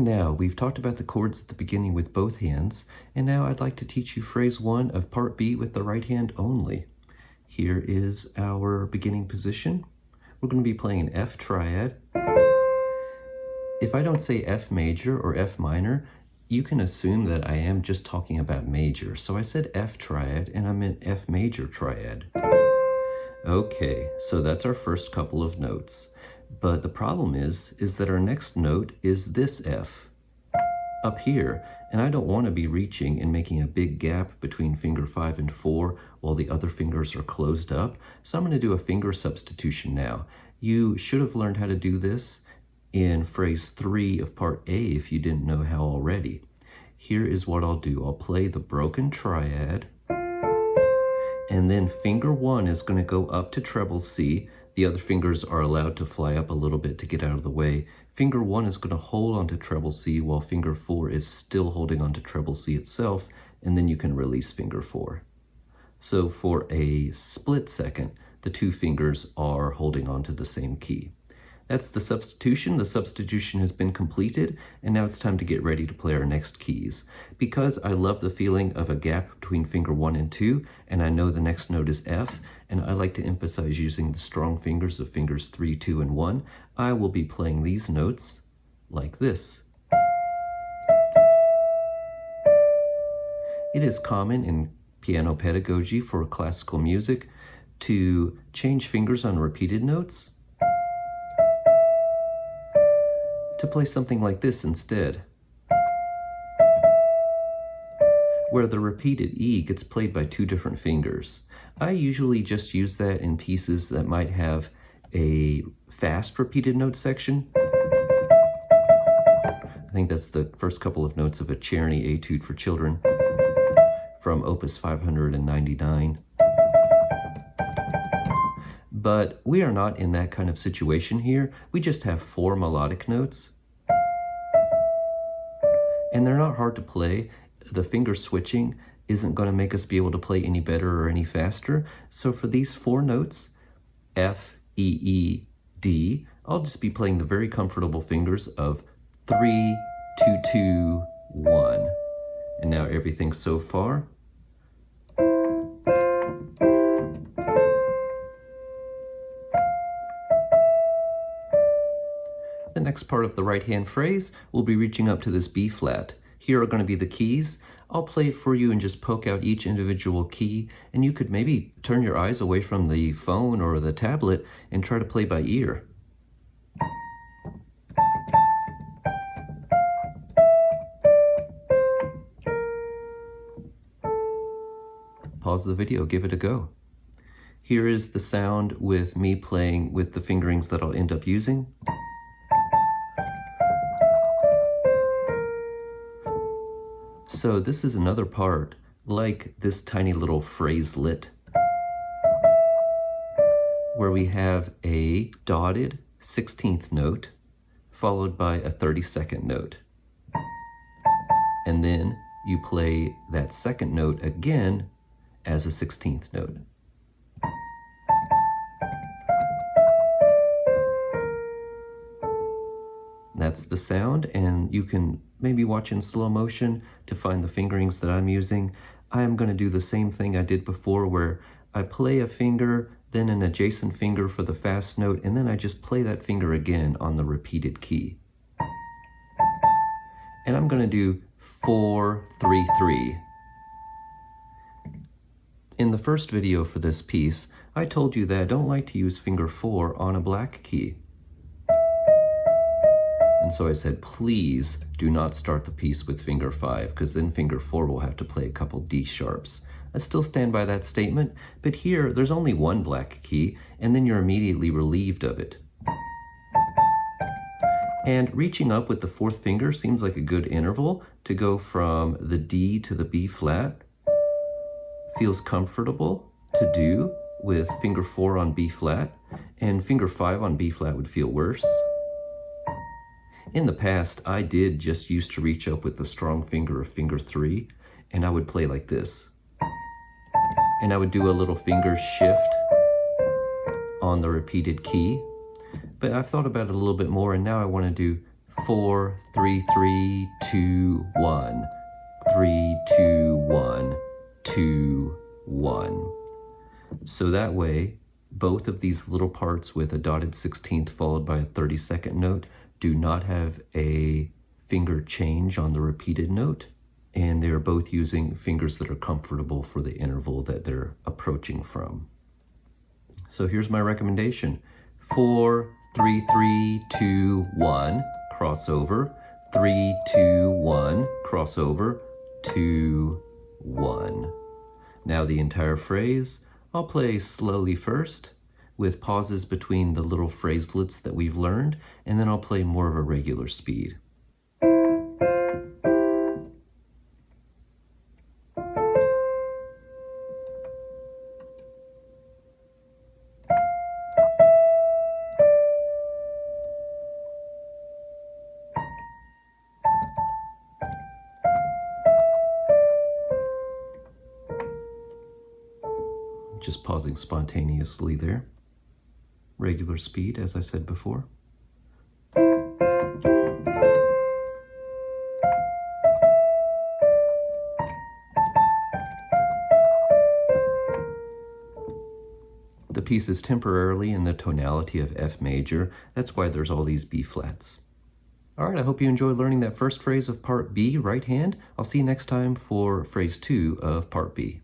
Now, we've talked about the chords at the beginning with both hands, and now I'd like to teach you phrase 1 of part B with the right hand only. Here is our beginning position. We're going to be playing an F triad. If I don't say F major or F minor, you can assume that I am just talking about major. So I said F triad, and I meant F major triad. Okay, so that's our first couple of notes. But the problem is that our next note is this F up here, and I don't want to be reaching and making a big gap between finger 5 and 4 while the other fingers are closed up. So I'm going to do a finger substitution now. You should have learned how to do this in phrase 3 of part A if you didn't know how already. Here is what I'll do. I'll play the broken triad, and then finger 1 is going to go up to treble C. The other fingers are allowed to fly up a little bit to get out of the way. Finger 1 is going to hold onto treble C while finger 4 is still holding onto treble C itself, and then you can release finger 4. So for a split second, the two fingers are holding onto the same key. That's the substitution. The substitution has been completed, and now it's time to get ready to play our next keys. Because I love the feeling of a gap between finger 1 and 2, and I know the next note is F, and I like to emphasize using the strong fingers of fingers 3, 2, and 1, I will be playing these notes like this. It is common in piano pedagogy for classical music to change fingers on repeated notes, to play something like this instead, where the repeated E gets played by two different fingers. I usually just use that in pieces that might have a fast repeated note section. I think that's the first couple of notes of a Czerny etude for children from Opus 599. But we are not in that kind of situation here. We just have 4 melodic notes, and they're not hard to play. The finger switching isn't going to make us be able to play any better or any faster. So for these 4 notes, F, E, E, D, I'll just be playing the very comfortable fingers of 3, 2, 2, 1. And now everything so far. The next part of the right-hand phrase, we'll be reaching up to this B flat. Here are going to be the keys. I'll play it for you and just poke out each individual key, and you could maybe turn your eyes away from the phone or the tablet and try to play by ear. Pause the video, give it a go. Here is the sound with me playing with the fingerings that I'll end up using. So this is another part, like this tiny little phraselet, where we have a dotted 16th note followed by a 32nd note. And then you play that second note again as a 16th note. That's the sound, and you can maybe watch in slow motion to find the fingerings that I'm using. I am going to do the same thing I did before, where I play a finger, then an adjacent finger for the fast note, and then I just play that finger again on the repeated key. And I'm going to do 4, 3, 3. In the first video for this piece, I told you that I don't like to use finger 4 on a black key. And so I said, please do not start the piece with finger 5, because then finger 4 will have to play a couple D sharps. I still stand by that statement, but here there's only one black key, and then you're immediately relieved of it. And reaching up with the 4th finger seems like a good interval to go from the D to the B flat. Feels comfortable to do with finger 4 on B flat, and finger 5 on B flat would feel worse. In the past, I did just used to reach up with the strong finger of finger 3, and I would play like this. And I would do a little finger shift on the repeated key. But I've thought about it a little bit more, and now I want to do 4, 3, 3, 2, 1. 3, 2, 1, 2, 1. So that way, both of these little parts with a dotted 16th followed by a 32nd note do not have a finger change on the repeated note, and they're both using fingers that are comfortable for the interval that they're approaching from. So here's my recommendation. 4, 3, 3, 2, 1, crossover. 3, 2, 1, crossover. 2, 1. Now the entire phrase, I'll play slowly first, with pauses between the little phraselets that we've learned, and then I'll play more of a regular speed. Just pausing spontaneously there. Regular speed, as I said before. The piece is temporarily in the tonality of F major. That's why there's all these B flats. All right, I hope you enjoyed learning that first phrase of part B, right hand. I'll see you next time for phrase 2 of part B.